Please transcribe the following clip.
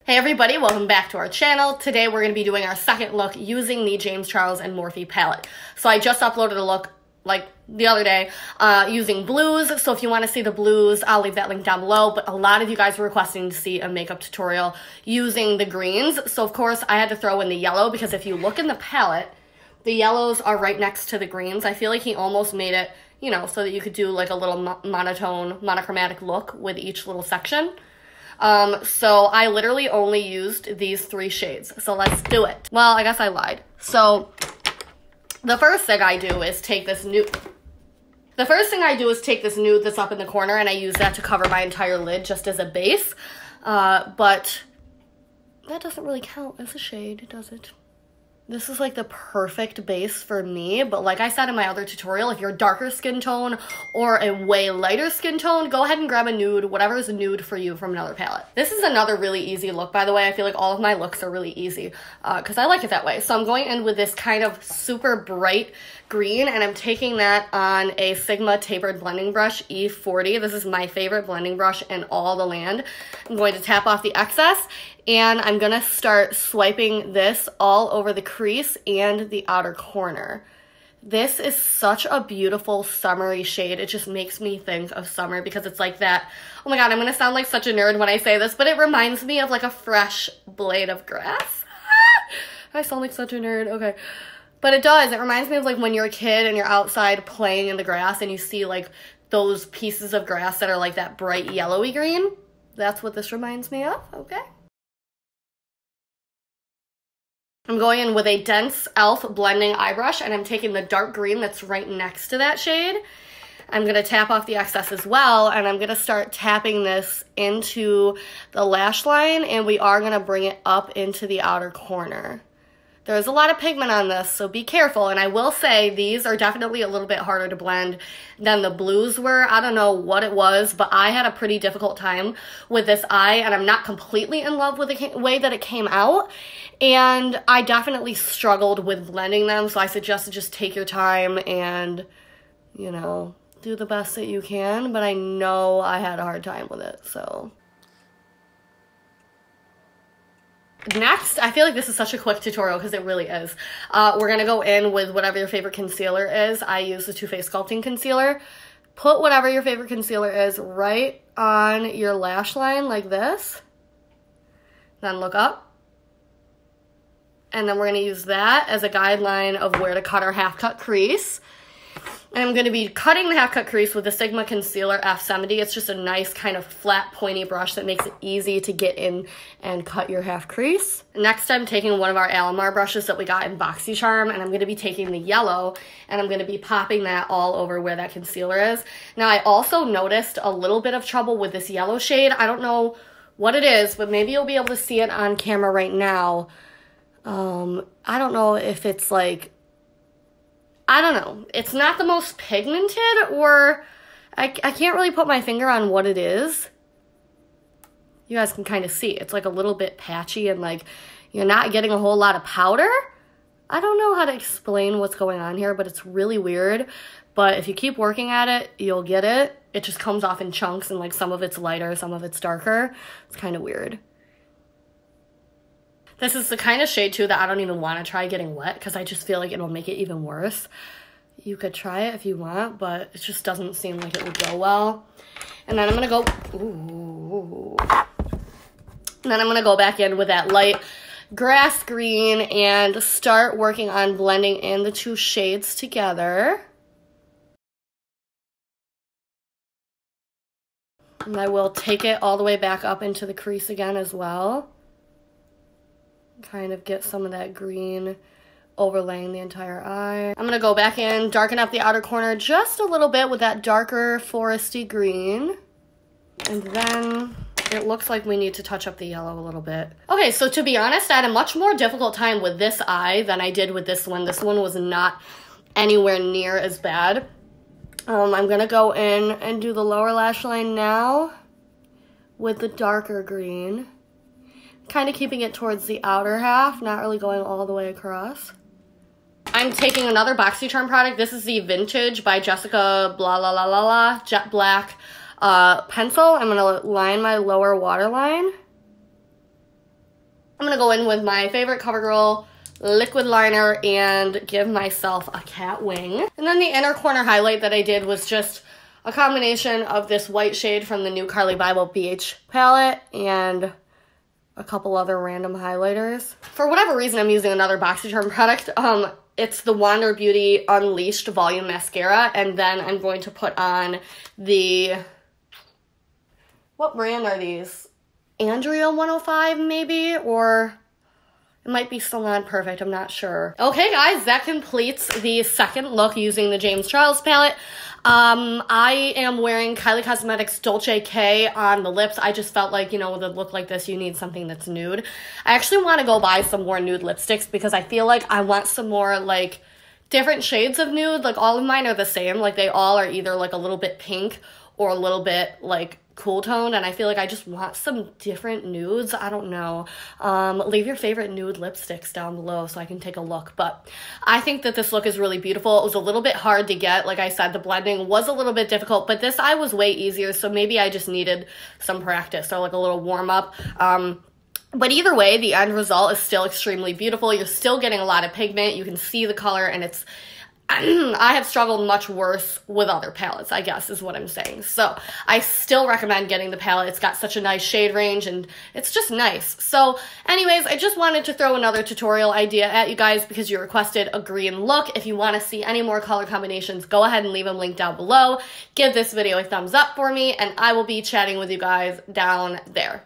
Hey everybody, welcome back to our channel. Today we're going to be doing our second look using the James Charles and Morphe palette. So I just uploaded a look like the other day using blues. So if you want to see the blues, I'll leave that link down below. But a lot of you guys were requesting to see a makeup tutorial using the greens. So of course I had to throw in the yellow because if you look in the palette, the yellows are right next to the greens. I feel like he almost made it, you know, so that you could do like a little monotone, monochromatic look with each little section. So I literally only used these three shades. So let's do it. Well, I guess I lied. So the first thing I do is take this nude. The first thing I do is take this nude that's up in the corner and I use that to cover my entire lid just as a base. But that doesn't really count as a shade, does it? This is like the perfect base for me, but like I said in my other tutorial, if you're a darker skin tone or a way lighter skin tone, go ahead and grab a nude, whatever is nude for you from another palette. This is another really easy look, by the way. I feel like all of my looks are really easy because I like it that way. So I'm going in with this kind of super bright green and I'm taking that on a Sigma tapered blending brush E40. This is my favorite blending brush in all the land. I'm going to tap off the excess and I'm gonna start swiping this all over the crease and the outer corner. This is such a beautiful summery shade. It just makes me think of summer because it's like that. Oh my god, I'm gonna sound like such a nerd when I say this, but it reminds me of like a fresh blade of grass. I sound like such a nerd, okay. But it does, it reminds me of like when you're a kid and you're outside playing in the grass and you see like those pieces of grass that are like that bright yellowy green. That's what this reminds me of, okay. I'm going in with a dense e.l.f. blending eye brush and I'm taking the dark green that's right next to that shade. I'm going to tap off the excess as well and I'm going to start tapping this into the lash line and we are going to bring it up into the outer corner. There's a lot of pigment on this, so be careful. And I will say these are definitely a little bit harder to blend than the blues were. I don't know what it was, but I had a pretty difficult time with this eye, and I'm not completely in love with the way that it came out. And I definitely struggled with blending them, so I suggest to just take your time and, you know, do the best that you can. But I know I had a hard time with it, so... Next, I feel like this is such a quick tutorial because it really is. We're going to go in with whatever your favorite concealer is. I use the Too Faced Sculpting Concealer. Put whatever your favorite concealer is right on your lash line like this. Then look up. And then we're going to use that as a guideline of where to cut our half-cut crease. And I'm going to be cutting the half-cut crease with the Sigma Concealer F70. It's just a nice kind of flat, pointy brush that makes it easy to get in and cut your half crease. Next, I'm taking one of our Alamar brushes that we got in BOXYCHARM, and I'm going to be taking the yellow, and I'm going to be popping that all over where that concealer is. Now, I also noticed a little bit of trouble with this yellow shade. I don't know what it is, but maybe you'll be able to see it on camera right now. I don't know if it's like... I don't know. It's not the most pigmented, or I can't really put my finger on what it is. You guys can kind of see. It's like a little bit patchy and like you're not getting a whole lot of powder. I don't know how to explain what's going on here, but it's really weird. But if you keep working at it, you'll get it. It just comes off in chunks and like some of it's lighter, some of it's darker. It's kind of weird. This is the kind of shade, too, that I don't even want to try getting wet because I just feel like it'll make it even worse. You could try it if you want, but it just doesn't seem like it would go well. And then I'm going to go... Ooh. And then I'm going to go back in with that light grass green and start working on blending in the two shades together. And I will take it all the way back up into the crease again as well. Kind of get some of that green overlaying the entire eye. I'm going to go back in, darken up the outer corner just a little bit with that darker foresty green. And then it looks like we need to touch up the yellow a little bit. Okay, so to be honest, I had a much more difficult time with this eye than I did with this one. This one was not anywhere near as bad. I'm going to go in and do the lower lash line now with the darker green. Kind of keeping it towards the outer half, not really going all the way across. I'm taking another BOXYCHARM product. This is the Vintage by Jessica blah la la la la Jet Black pencil. I'm going to line my lower waterline. to go in with my favorite CoverGirl liquid liner and give myself a cat wing. And then the inner corner highlight that I did was just a combination of this white shade from the new Carly Bible BH palette and a couple other random highlighters. For whatever reason, I'm using another BOXYCHARM product. It's the Wander Beauty Unleashed Volume Mascara, and then I'm going to put on the, what brand are these? Andrea 105 maybe, or it might be Salon Perfect, I'm not sure. Okay guys, that completes the second look using the James Charles palette. I am wearing Kylie Cosmetics Dolce K on the lips. I just felt like, you know, with a look like this, you need something that's nude. I actually want to go buy some more nude lipsticks because I feel like I want some more, like, different shades of nude. Like, all of mine are the same. Like, they all are either, like, a little bit pink or a little bit, like, cool toned, and I feel like I just want some different nudes. I don't know. Leave your favorite nude lipsticks down below so I can take a look, but I think that this look is really beautiful. It was a little bit hard to get. Like I said, the blending was a little bit difficult, but this eye was way easier, so maybe I just needed some practice or like a little warm-up. But either way, the end result is still extremely beautiful. You're still getting a lot of pigment. You can see the color, and it's I have struggled much worse with other palettes, I guess, is what I'm saying. So I still recommend getting the palette. It's got such a nice shade range, and it's just nice. So anyways, I just wanted to throw another tutorial idea at you guys because you requested a green look. If you want to see any more color combinations, go ahead and leave them linked down below. Give this video a thumbs up for me, and I will be chatting with you guys down there.